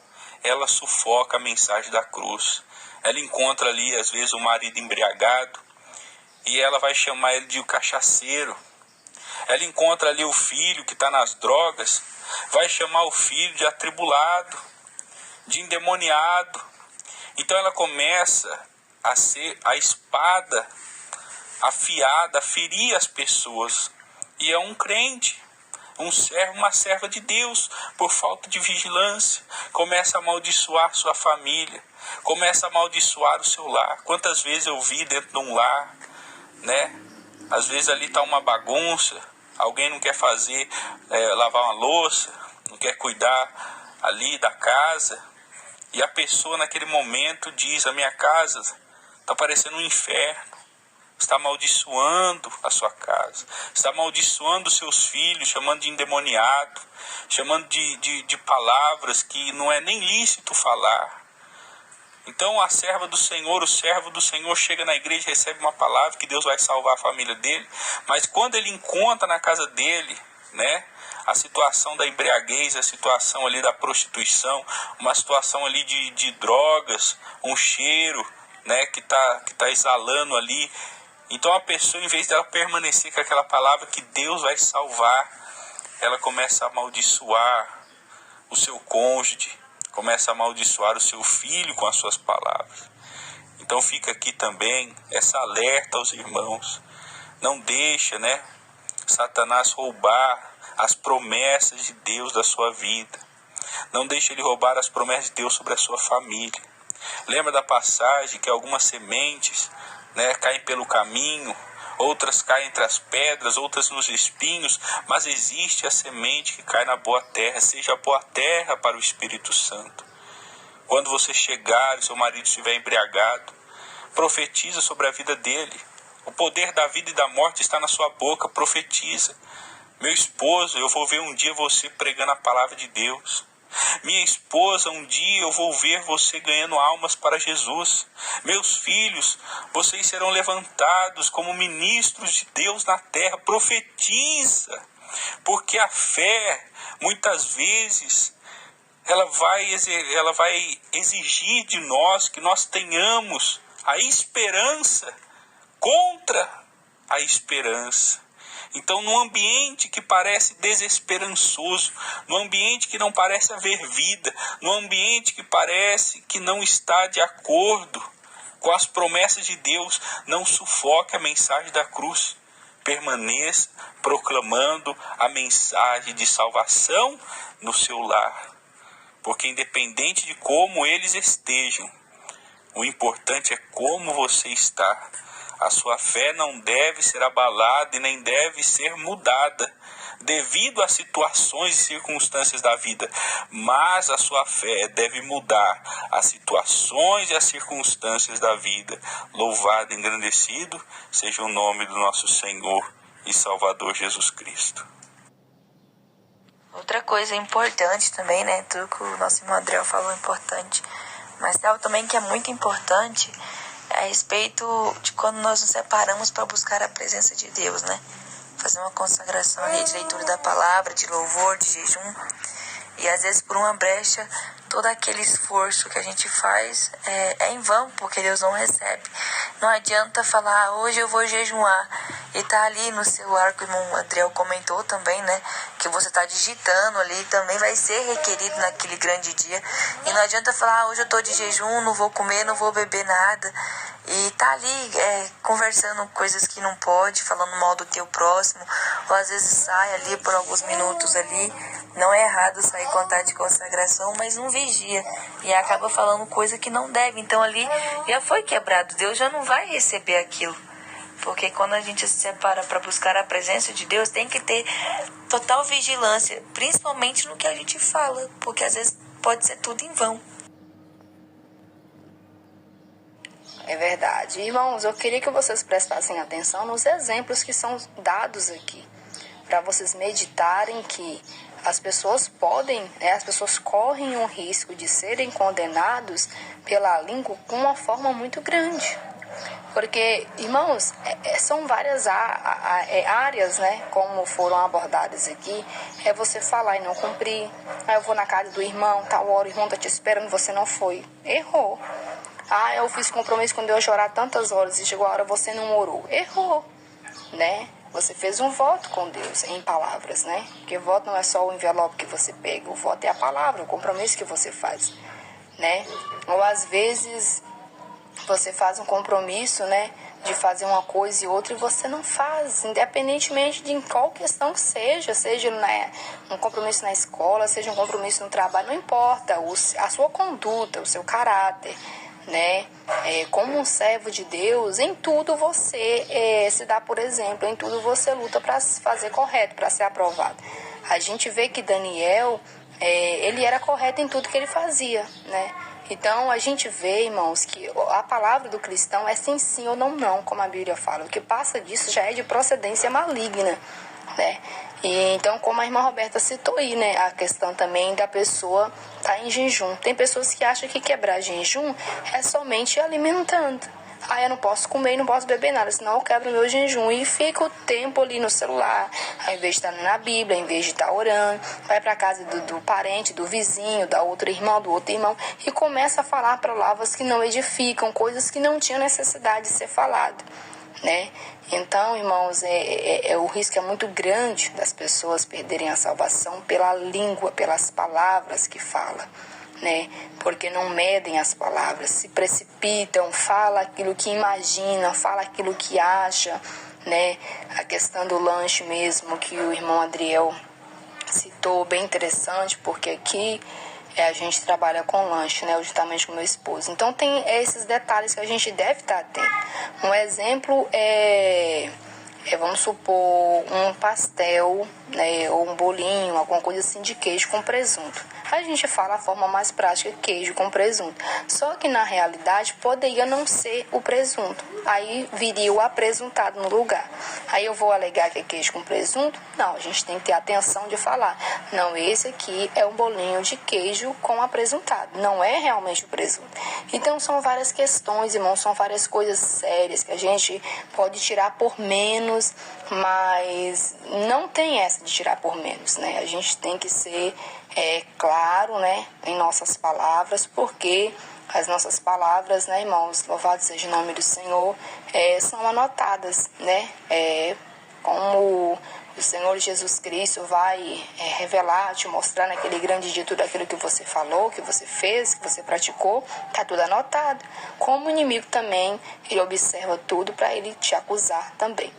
ela sufoca a mensagem da cruz. Ela encontra ali, às vezes, o marido embriagado, e ela vai chamar ele de cachaceiro. Ela encontra ali o filho que está nas drogas, vai chamar o filho de atribulado, de endemoniado. Então ela começa a ser a espada afiada, a ferir as pessoas. E é um crente, um servo, uma serva de Deus, por falta de vigilância, começa a amaldiçoar sua família, começa a amaldiçoar o seu lar. Quantas vezes eu vi dentro de um lar, né? Às vezes ali está uma bagunça, alguém não quer fazer, lavar uma louça, não quer cuidar ali da casa, e a pessoa naquele momento diz: a minha casa está parecendo um inferno. Está amaldiçoando a sua casa, está amaldiçoando os seus filhos, chamando de endemoniado, chamando de palavras que não é nem lícito falar. Então a serva do Senhor, o servo do Senhor chega na igreja e recebe uma palavra que Deus vai salvar a família dele, mas quando ele encontra na casa dele, né, a situação da embriaguez, a situação ali da prostituição, uma situação ali de drogas, um cheiro, né, que tá exalando ali. Então a pessoa, em vez dela permanecer com aquela palavra que Deus vai salvar, ela começa a amaldiçoar o seu cônjuge, começa a amaldiçoar o seu filho com as suas palavras. Então fica aqui também essa alerta aos irmãos. Não deixa, né, Satanás roubar as promessas de Deus da sua vida. Não deixa ele roubar as promessas de Deus sobre a sua família. Lembra da passagem que algumas sementes, né, caem pelo caminho, outras caem entre as pedras, outras nos espinhos, mas existe a semente que cai na boa terra. Seja a boa terra para o Espírito Santo. Quando você chegar e seu marido estiver embriagado, profetiza sobre a vida dele. O poder da vida e da morte está na sua boca, profetiza. Meu esposo, eu vou ver um dia você pregando a palavra de Deus. Minha esposa, um dia eu vou ver você ganhando almas para Jesus. Meus filhos, vocês serão levantados como ministros de Deus na terra. Profetiza, porque a fé, muitas vezes, ela vai exigir de nós que nós tenhamos a esperança contra a esperança. Então, num ambiente que parece desesperançoso, num ambiente que não parece haver vida, num ambiente que parece que não está de acordo com as promessas de Deus, não sufoque a mensagem da cruz. Permaneça proclamando a mensagem de salvação no seu lar. Porque independente de como eles estejam, o importante é como você está. A sua fé não deve ser abalada e nem deve ser mudada devido às situações e circunstâncias da vida, mas a sua fé deve mudar as situações e as circunstâncias da vida. Louvado e engrandecido seja o nome do nosso Senhor e Salvador Jesus Cristo. Outra coisa importante também, né? Tudo que o nosso irmão Adriel falou é importante. Mas tem algo também que é muito importante a respeito de quando nós nos separamos para buscar a presença de Deus, né? Fazer uma consagração ali de leitura da palavra, de louvor, de jejum. E às vezes por uma brecha, todo aquele esforço que a gente faz é em vão, porque Deus não recebe. Não adianta falar, hoje eu vou jejuar, e tá ali no celular, que o irmão Adriel comentou também, né? Que você tá digitando ali, também vai ser requerido naquele grande dia. E não adianta falar, hoje eu tô de jejum, não vou comer, não vou beber nada. E tá ali conversando coisas que não pode, falando mal do teu próximo, ou às vezes sai ali por alguns minutos ali. Não é errado sair contar de consagração, mas não vigia e acaba falando coisa que não deve. Então ali já foi quebrado, Deus já não vai receber aquilo. Porque quando a gente se separa para buscar a presença de Deus, tem que ter total vigilância, principalmente no que a gente fala, porque às vezes pode ser tudo em vão. É verdade. Irmãos, eu queria que vocês prestassem atenção nos exemplos que são dados aqui, para vocês meditarem que as pessoas as pessoas correm um risco de serem condenados pela língua com uma forma muito grande. Porque, irmãos, são várias áreas, né, como foram abordadas aqui. É você falar e não cumprir. Eu vou na casa do irmão, tal hora o irmão tá te esperando, você não foi. Errou. Eu fiz compromisso com Deus de orar tantas horas e chegou a hora você não orou. Errou, né? Você fez um voto com Deus em palavras, né? Porque voto não é só o envelope que você pega, o voto é a palavra, o compromisso que você faz, né? Ou às vezes você faz um compromisso, né, de fazer uma coisa e outra e você não faz, independentemente de qual questão que seja um compromisso na escola, seja um compromisso no trabalho, não importa, a sua conduta, o seu caráter, né? Como um servo de Deus, em tudo você se dá por exemplo, em tudo você luta para fazer correto, para ser aprovado. A gente vê que Daniel, ele era correto em tudo que ele fazia, né? Então a gente vê, irmãos, que a palavra do cristão é sim ou não, como a Bíblia fala. O que passa disso já é de procedência maligna, né? E então, como a irmã Roberta citou aí, né, a questão também da pessoa estar em jejum. Tem pessoas que acham que quebrar jejum é somente alimentando. Eu não posso comer e não posso beber nada, senão eu quebro meu jejum. E fica o tempo ali no celular, ao invés de estar na Bíblia, ao invés de estar orando, vai para casa do parente, do vizinho, da outra irmã, do outro irmão, e começa a falar palavras que não edificam, coisas que não tinham necessidade de ser falado, né? Então, irmãos, o risco é muito grande das pessoas perderem a salvação pela língua, pelas palavras que falam, né? Porque não medem as palavras, se precipitam, fala aquilo que imagina, fala aquilo que acha, né? A questão do lanche mesmo, que o irmão Adriel citou, bem interessante, porque aqui a gente trabalha com lanche, né, justamente com meu esposo. Então tem esses detalhes que a gente deve estar atento. Um exemplo vamos supor, um pastel, né, ou um bolinho, alguma coisa assim de queijo com presunto. A gente fala a forma mais prática, queijo com presunto. Só que na realidade poderia não ser o presunto. Aí viria o apresuntado no lugar. Aí eu vou alegar que é queijo com presunto? Não, a gente tem que ter atenção de falar. Não, esse aqui é um bolinho de queijo com apresuntado. Não é realmente o presunto. Então são várias questões, irmãos, são várias coisas sérias que a gente pode tirar por menos, mas não tem essa de tirar por menos, né? A gente tem que ser claro, né, em nossas palavras, porque as nossas palavras, né, irmãos, louvado seja o nome do Senhor, são anotadas, né? Como o Senhor Jesus Cristo vai revelar, te mostrar naquele grande dia tudo aquilo que você falou, que você fez, que você praticou, está tudo anotado. Como o inimigo também, ele observa tudo para ele te acusar também,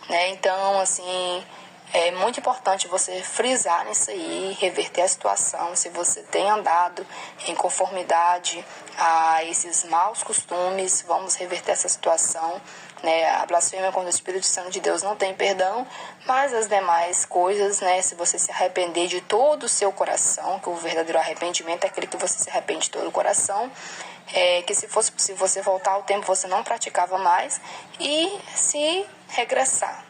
né? Então, assim, é muito importante você frisar nisso aí, reverter a situação. Se você tem andado em conformidade a esses maus costumes, vamos reverter essa situação, né? A blasfêmia contra o Espírito Santo de Deus não tem perdão, mas as demais coisas, né? Se você se arrepender de todo o seu coração, que o verdadeiro arrependimento é aquele que você se arrepende de todo o coração, que se você voltar ao tempo você não praticava mais, e se regressar,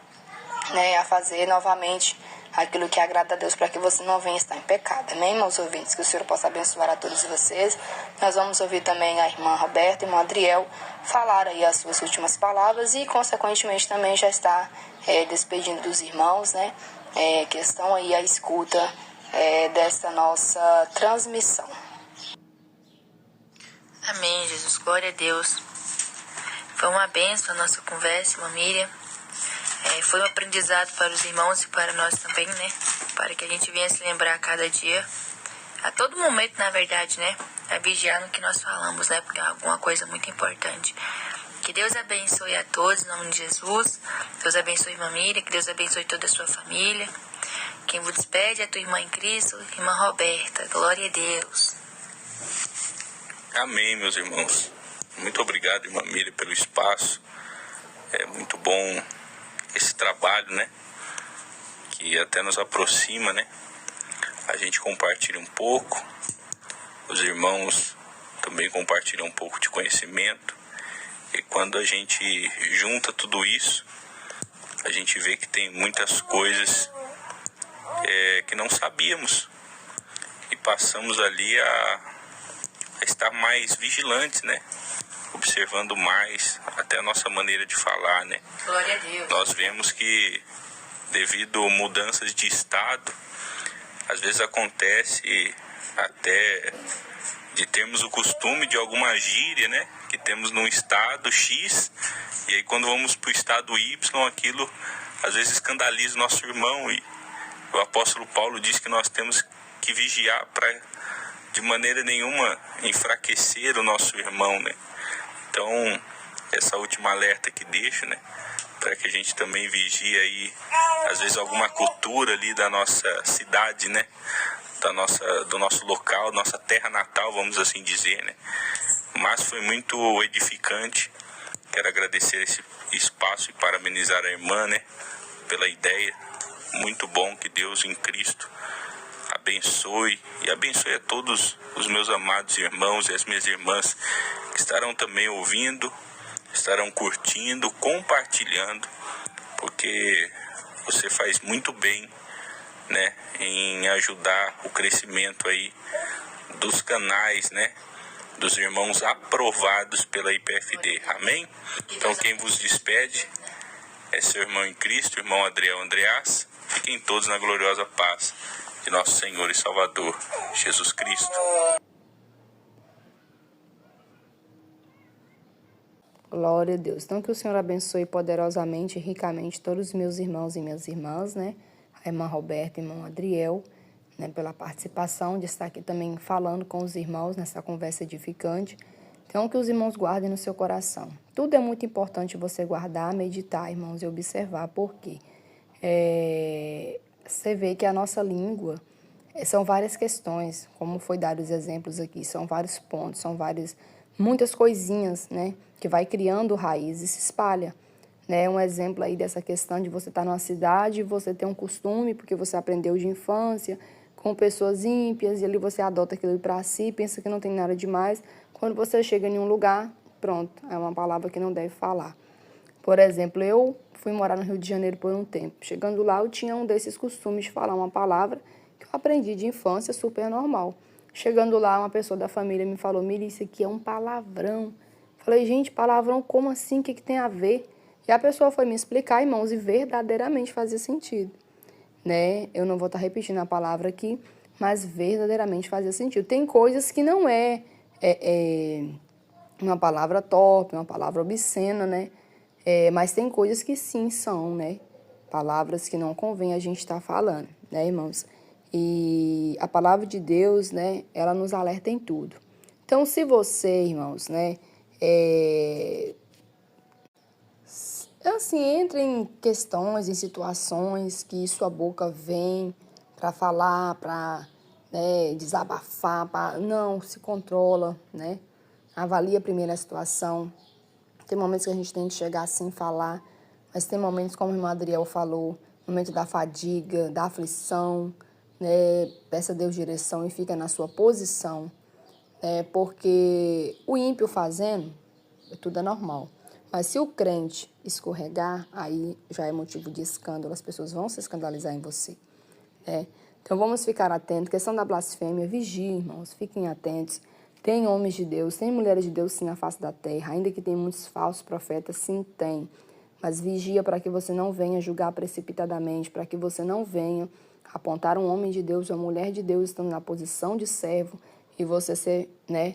né, a fazer novamente aquilo que agrada a Deus, para que você não venha estar em pecado. Amém, meus ouvintes? Que o Senhor possa abençoar a todos vocês. Nós vamos ouvir também a irmã Roberta e o irmão Adriel falar aí as suas últimas palavras e, consequentemente, também já está despedindo dos irmãos, né? Que estão aí à escuta desta nossa transmissão. Amém, Jesus. Glória a Deus. Foi uma bênção a nossa conversa, irmã Miriam. Foi um aprendizado para os irmãos e para nós também, né? Para que a gente venha se lembrar a cada dia, a todo momento, na verdade, né? A vigiar no que nós falamos, né? Porque é alguma coisa muito importante. Que Deus abençoe a todos, em nome de Jesus. Deus abençoe a irmã Miriam, que Deus abençoe toda a sua família. Quem vos despede é a tua irmã em Cristo, irmã Roberta. Glória a Deus. Amém, meus irmãos. Muito obrigado, irmã Miriam, pelo espaço. É muito bom esse trabalho, né? Que até nos aproxima, né? A gente compartilha um pouco. Os irmãos também compartilham um pouco de conhecimento. E quando a gente junta tudo isso, a gente vê que tem muitas coisas que não sabíamos. E passamos ali a estar mais vigilantes, né? Observando mais até a nossa maneira de falar, né? Glória a Deus. Nós vemos que devido a mudanças de estado, às vezes acontece até de termos o costume de alguma gíria, né? Que temos num estado X, e aí quando vamos para o estado Y, aquilo às vezes escandaliza o nosso irmão, e o apóstolo Paulo diz que nós temos que vigiar para de maneira nenhuma enfraquecer o nosso irmão, né? Então, essa última alerta que deixo, né? Para que a gente também vigie aí, às vezes, alguma cultura ali da nossa cidade, né? Do nosso local, nossa terra natal, vamos assim dizer, né? Mas foi muito edificante. Quero agradecer esse espaço e parabenizar a irmã, né? Pela ideia. Muito bom, que Deus em Cristo abençoe e abençoe a todos os meus amados irmãos e as minhas irmãs que estarão também ouvindo, estarão curtindo, compartilhando, porque você faz muito bem, né, em ajudar o crescimento aí dos canais, né, dos irmãos aprovados pela IPFD. Amém? Então quem vos despede é seu irmão em Cristo, irmão Adriel Andreas. Fiquem todos na gloriosa paz de nosso Senhor e Salvador, Jesus Cristo. Glória a Deus. Então, que o Senhor abençoe poderosamente e ricamente todos os meus irmãos e minhas irmãs, né? A irmã Roberta e o irmão Adriel, né? Pela participação de estar aqui também falando com os irmãos nessa conversa edificante. Então, que os irmãos guardem no seu coração. Tudo é muito importante você guardar, meditar, irmãos, e observar. Por quê? Você vê que a nossa língua são várias questões, como foi dado os exemplos aqui, são vários pontos, são muitas coisinhas, né, que vai criando raiz e se espalha, né? Um exemplo aí dessa questão de você estar numa cidade e você ter um costume, porque você aprendeu de infância, com pessoas ímpias, e ali você adota aquilo para si, pensa que não tem nada demais. Quando você chega em um lugar, pronto, é uma palavra que não deve falar. Por exemplo, eu fui morar no Rio de Janeiro por um tempo. Chegando lá, eu tinha um desses costumes de falar uma palavra que eu aprendi de infância, super normal. Chegando lá, uma pessoa da família me falou: Miri, isso aqui é um palavrão. Falei: gente, palavrão, como assim? O que tem a ver? E a pessoa foi me explicar, irmãos, e verdadeiramente fazia sentido, né? Eu não vou estar repetindo a palavra aqui, mas verdadeiramente fazia sentido. Tem coisas que não é uma palavra torpe, uma palavra obscena, né? Mas tem coisas que sim são, né? Palavras que não convém a gente estar falando, né, irmãos? E a palavra de Deus, né, ela nos alerta em tudo. Então, se você, irmãos, né, assim, entra em questões, em situações que sua boca vem para falar, para, né, desabafar, não, se controla, né? Avalia primeiro a situação. Tem momentos que a gente tem que chegar assim e falar, mas tem momentos, como o irmão Adriel falou, momento da fadiga, da aflição, né? Peça a Deus direção e fica na sua posição, porque o ímpio fazendo, tudo é normal. Mas se o crente escorregar, aí já é motivo de escândalo, as pessoas vão se escandalizar em você. né? Então vamos ficar atentos. Questão da blasfêmia, vigie, irmãos, fiquem atentos. Tem homens de Deus, tem mulheres de Deus sim na face da terra, ainda que tem muitos falsos profetas, sim tem. Mas vigia para que você não venha julgar precipitadamente, para que você não venha apontar um homem de Deus, uma mulher de Deus estando na posição de servo e você ser, né,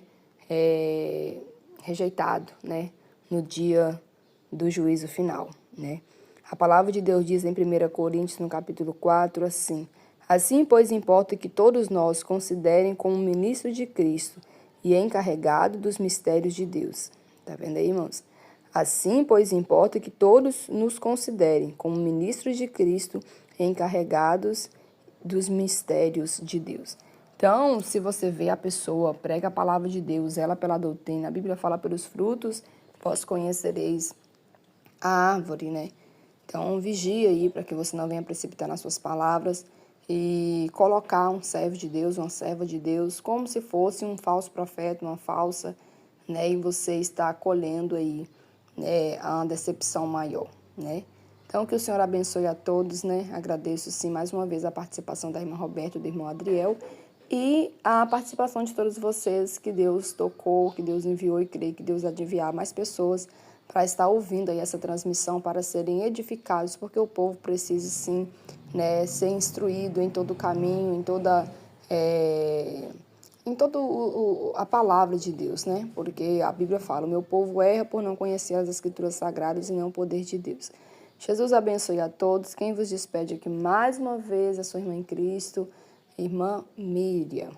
rejeitado, né, no dia do juízo final, né? A palavra de Deus diz em 1 Coríntios, no capítulo 4, assim: assim, pois, importa que todos nós considerem como ministro de Cristo e encarregado dos mistérios de Deus. Tá vendo aí, irmãos? Assim, pois, importa que todos nos considerem como ministros de Cristo e encarregados dos mistérios de Deus. Então, se você vê a pessoa, prega a palavra de Deus, ela pela doutrina, a Bíblia fala pelos frutos, vós conhecereis a árvore, né? Então, vigia aí para que você não venha precipitar nas suas palavras e colocar um servo de Deus, uma serva de Deus, como se fosse um falso profeta, uma falsa, né? E você está colhendo aí, né, a decepção maior, né? Então, que o Senhor abençoe a todos, né? Agradeço, sim, mais uma vez a participação da irmã Roberta e do irmão Adriel e a participação de todos vocês que Deus tocou, que Deus enviou e creio que Deus há de enviar mais pessoas para estar ouvindo aí essa transmissão, para serem edificados, porque o povo precisa, sim, né, ser instruído em todo o caminho, em toda a palavra de Deus, né? Porque a Bíblia fala, o meu povo erra por não conhecer as Escrituras Sagradas e não o poder de Deus. Jesus abençoe a todos. Quem vos despede aqui mais uma vez, a sua irmã em Cristo, irmã Miriam.